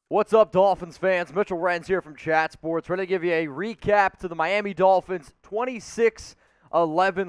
What's up, Dolphins fans? Mitchell Renz here from Chat Sports. We're going to give you a recap to the Miami Dolphins 26-11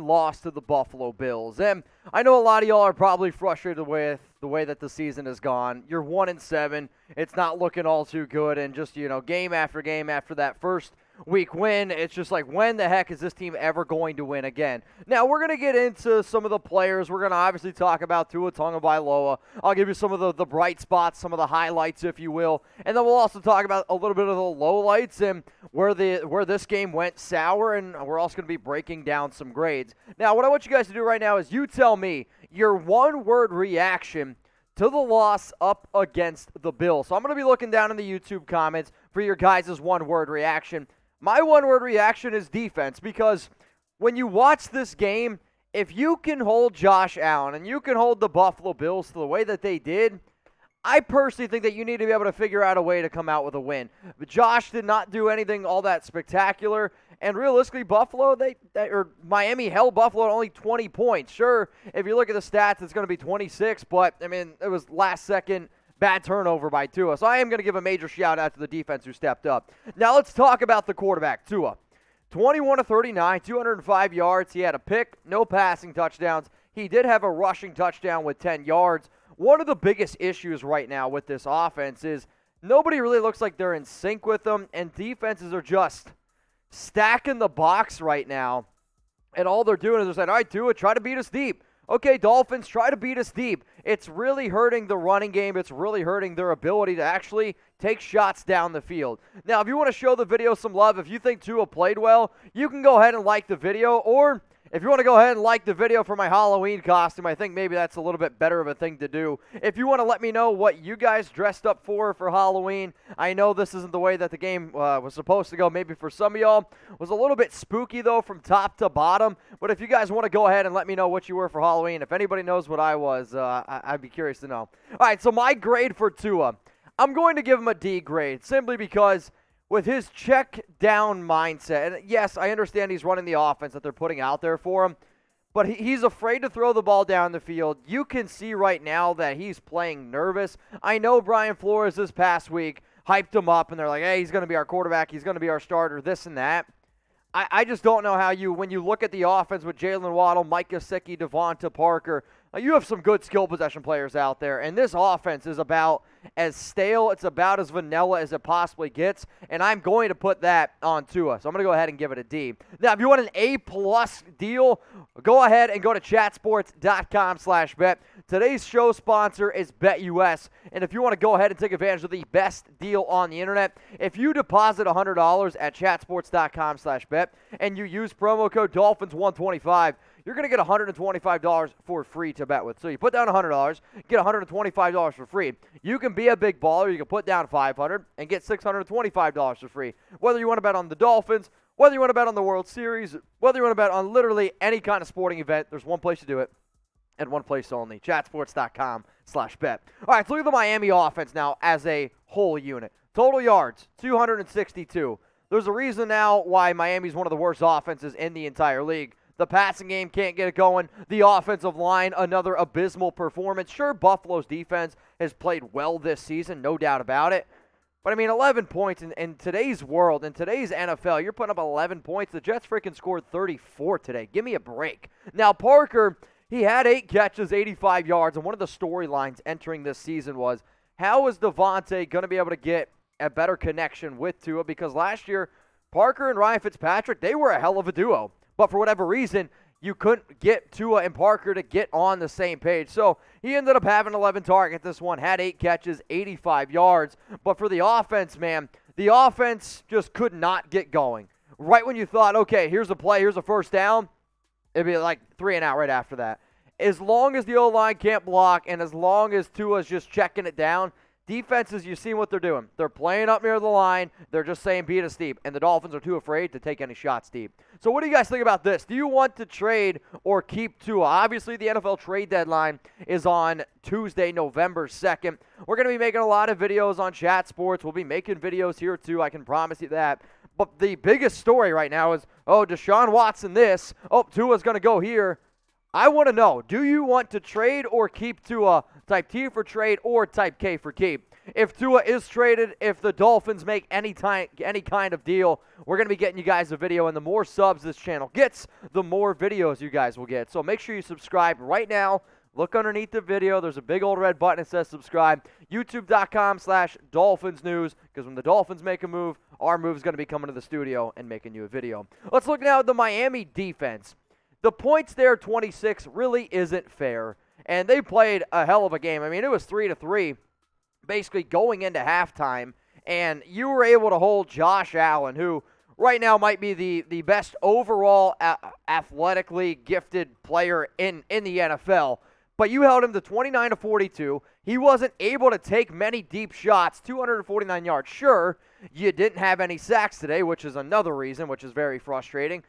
loss to the Buffalo Bills. And I know a lot of y'all are probably frustrated with the way that the season has gone. You're 1-7. It's not looking all too good. And just, game after game after that first week win, it's just like, when the heck is this team ever going to win again? Now, we're going to get into some of the players. We're going to obviously talk about Tua Tagovailoa. I'll give you some of the bright spots, some of the highlights, if you will. And then we'll also talk about a little bit of the lowlights and where this game went sour, and we're also going to be breaking down some grades. Now, what I want you guys to do right now is you tell me your one-word reaction to the loss up against the Bills. So I'm going to be looking down in the YouTube comments for your guys' one-word reaction. My one-word reaction is defense, because when you watch this game, if you can hold Josh Allen and you can hold the Buffalo Bills to the way that they did, I personally think that you need to be able to figure out a way to come out with a win. But Josh did not do anything all that spectacular, and realistically, Miami held Buffalo at only 20 points. Sure, if you look at the stats, it's going to be 26, but, it was last-second bad turnover by Tua. So I am going to give a major shout-out to the defense who stepped up. Now let's talk about the quarterback, Tua. 21-39, 205 yards. He had a pick, no passing touchdowns. He did have a rushing touchdown with 10 yards. One of the biggest issues right now with this offense is nobody really looks like they're in sync with them, and defenses are just stacking the box right now. And all they're doing is they're saying, all right, Tua, try to beat us deep. Okay, Dolphins, try to beat us deep. It's really hurting the running game. It's really hurting their ability to actually take shots down the field. Now, if you want to show the video some love, if you think Tua played well, you can go ahead and like the video, or if you want to go ahead and like the video for my Halloween costume, I think maybe that's a little bit better of a thing to do. If you want to let me know what you guys dressed up for Halloween, I know this isn't the way that the game was supposed to go. Maybe for some of y'all, it was a little bit spooky, though, from top to bottom. But if you guys want to go ahead and let me know what you were for Halloween, if anybody knows what I was, I'd be curious to know. All right, so my grade for Tua, I'm going to give him a D grade, simply because with his check down mindset, and yes, I understand he's running the offense that they're putting out there for him, but he's afraid to throw the ball down the field. You can see right now that he's playing nervous. I know Brian Flores this past week hyped him up, and they're like, hey, he's going to be our quarterback, he's going to be our starter, this and that. I just don't know how when you look at the offense with Jalen Waddle, Mike Gesicki, DeVante Parker, you have some good skill possession players out there, and this offense is about as stale, it's about as vanilla as it possibly gets, and I'm going to put that on Tua. So I'm going to go ahead and give it a D. Now, if you want an A-plus deal, go ahead and go to chatsports.com/bet. Today's show sponsor is BetUS, and if you want to go ahead and take advantage of the best deal on the internet, if you deposit $100 at chatsports.com/bet and you use promo code Dolphins125, you're going to get $125 for free to bet with. So you put down $100, get $125 for free. You can be a big baller. You can put down $500 and get $625 for free. Whether you want to bet on the Dolphins, whether you want to bet on the World Series, whether you want to bet on literally any kind of sporting event, there's one place to do it and one place only, chatsports.com/bet. All right, so look at the Miami offense now as a whole unit. Total yards, 262. There's a reason now why Miami's one of the worst offenses in the entire league. The passing game can't get it going. The offensive line, another abysmal performance. Sure, Buffalo's defense has played well this season, no doubt about it. But, 11 points in today's world, in today's NFL, you're putting up 11 points. The Jets freaking scored 34 today. Give me a break. Now, Parker, he had 8 catches, 85 yards, and one of the storylines entering this season was, how is DeVante going to be able to get a better connection with Tua? Because last year, Parker and Ryan Fitzpatrick, they were a hell of a duo. But for whatever reason, you couldn't get Tua and Parker to get on the same page. So he ended up having 11 targets this one, had 8 catches, 85 yards. But for the offense, man, the offense just could not get going. Right when you thought, okay, here's a play, here's a first down, it'd be like 3 and out right after that. As long as the O-line can't block and as long as Tua's just checking it down, defenses, you've seen what they're doing. They're playing up near the line. They're just saying beat us deep. And the Dolphins are too afraid to take any shots deep. So what do you guys think about this? Do you want to trade or keep Tua? Obviously, the NFL trade deadline is on Tuesday, November 2nd. We're going to be making a lot of videos on Chat Sports. We'll be making videos here too. I can promise you that. But the biggest story right now is, Deshaun Watson this. Tua's going to go here. I want to know, do you want to trade or keep Tua? Type T for trade or type K for keep. if Tua is traded, if the Dolphins make any kind of deal, we're going to be getting you guys a video. And the more subs this channel gets, the more videos you guys will get. So make sure you subscribe right now. Look underneath the video. There's a big old red button that says subscribe. YouTube.com/Dolphins News. Because when the Dolphins make a move, our move is going to be coming to the studio and making you a video. Let's look now at the Miami defense. The points there, 26, really isn't fair. And they played a hell of a game. I mean, it was 3-3, basically going into halftime. And you were able to hold Josh Allen, who right now might be the best overall athletically gifted player in the NFL. But you held him to 29-42. He wasn't able to take many deep shots, 249 yards. Sure, you didn't have any sacks today, which is another reason, which is very frustrating.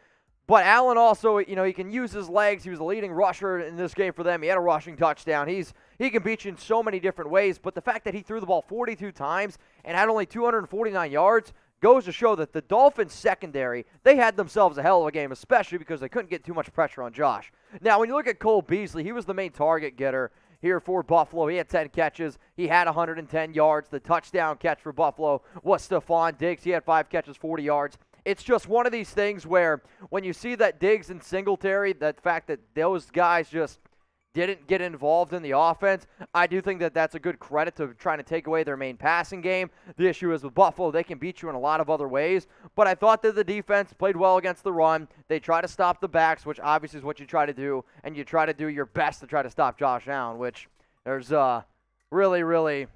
But Allen also, he can use his legs. He was the leading rusher in this game for them. He had a rushing touchdown. He can beat you in so many different ways. But the fact that he threw the ball 42 times and had only 249 yards goes to show that the Dolphins secondary, they had themselves a hell of a game, especially because they couldn't get too much pressure on Josh. Now, when you look at Cole Beasley, he was the main target getter here for Buffalo. He had 10 catches. He had 110 yards. The touchdown catch for Buffalo was Stephon Diggs. He had 5 catches, 40 yards. It's just one of these things where when you see that Diggs and Singletary, that fact that those guys just didn't get involved in the offense, I do think that that's a good credit to trying to take away their main passing game. The issue is with Buffalo, they can beat you in a lot of other ways, but I thought that the defense played well against the run. They try to stop the backs, which obviously is what you try to do, and you try to do your best to try to stop Josh Allen, which there's really,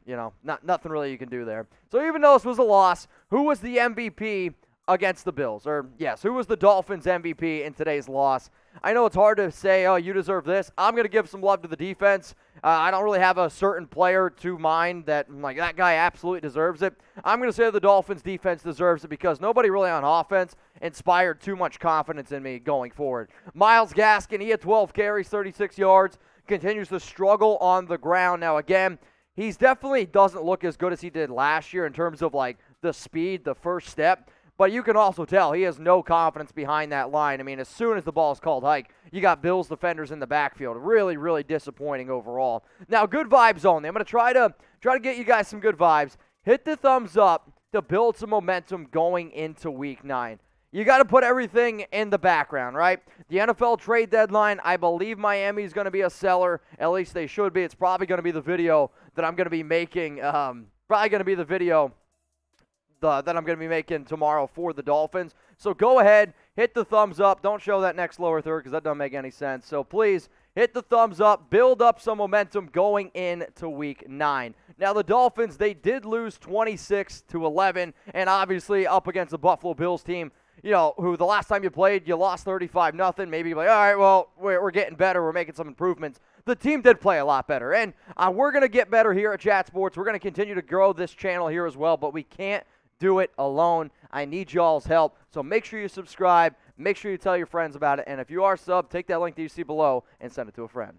nothing really you can do there. So even though this was a loss, who was the MVP against the Bills? Or, yes, who was the Dolphins MVP in today's loss? I know it's hard to say, oh, you deserve this. I'm going to give some love to the defense. I don't really have a certain player to mind that, like, that guy absolutely deserves it. I'm going to say the Dolphins defense deserves it because nobody really on offense inspired too much confidence in me going forward. Myles Gaskin, he had 12 carries, 36 yards, continues to struggle on the ground. Now, again, he's definitely doesn't look as good as he did last year in terms of, like, the speed, the first step. But you can also tell he has no confidence behind that line. I mean, as soon as the ball is called hike, you got Bills defenders in the backfield. Really, really disappointing overall. Now, good vibes only. I'm going to try to get you guys some good vibes. Hit the thumbs up to build some momentum going into Week 9. You got to put everything in the background, right? The NFL trade deadline, I believe Miami is going to be a seller. At least they should be. It's probably going to be the video that I'm going to be making. That I'm going to be making tomorrow for the Dolphins. So go ahead, hit the thumbs up. Don't show that next lower third because that doesn't make any sense. So please hit the thumbs up. Build up some momentum going into Week 9. Now the Dolphins, they did lose 26-11, and obviously up against the Buffalo Bills team, who the last time you played, you lost 35-0. Maybe you're like, all right, well, we're getting better. We're making some improvements. The team did play a lot better, and we're going to get better here at Chat Sports. We're going to continue to grow this channel here as well, but we can't do it alone. I need y'all's help. So make sure you subscribe. Make sure you tell your friends about it. And if you are subbed, take that link that you see below and send it to a friend.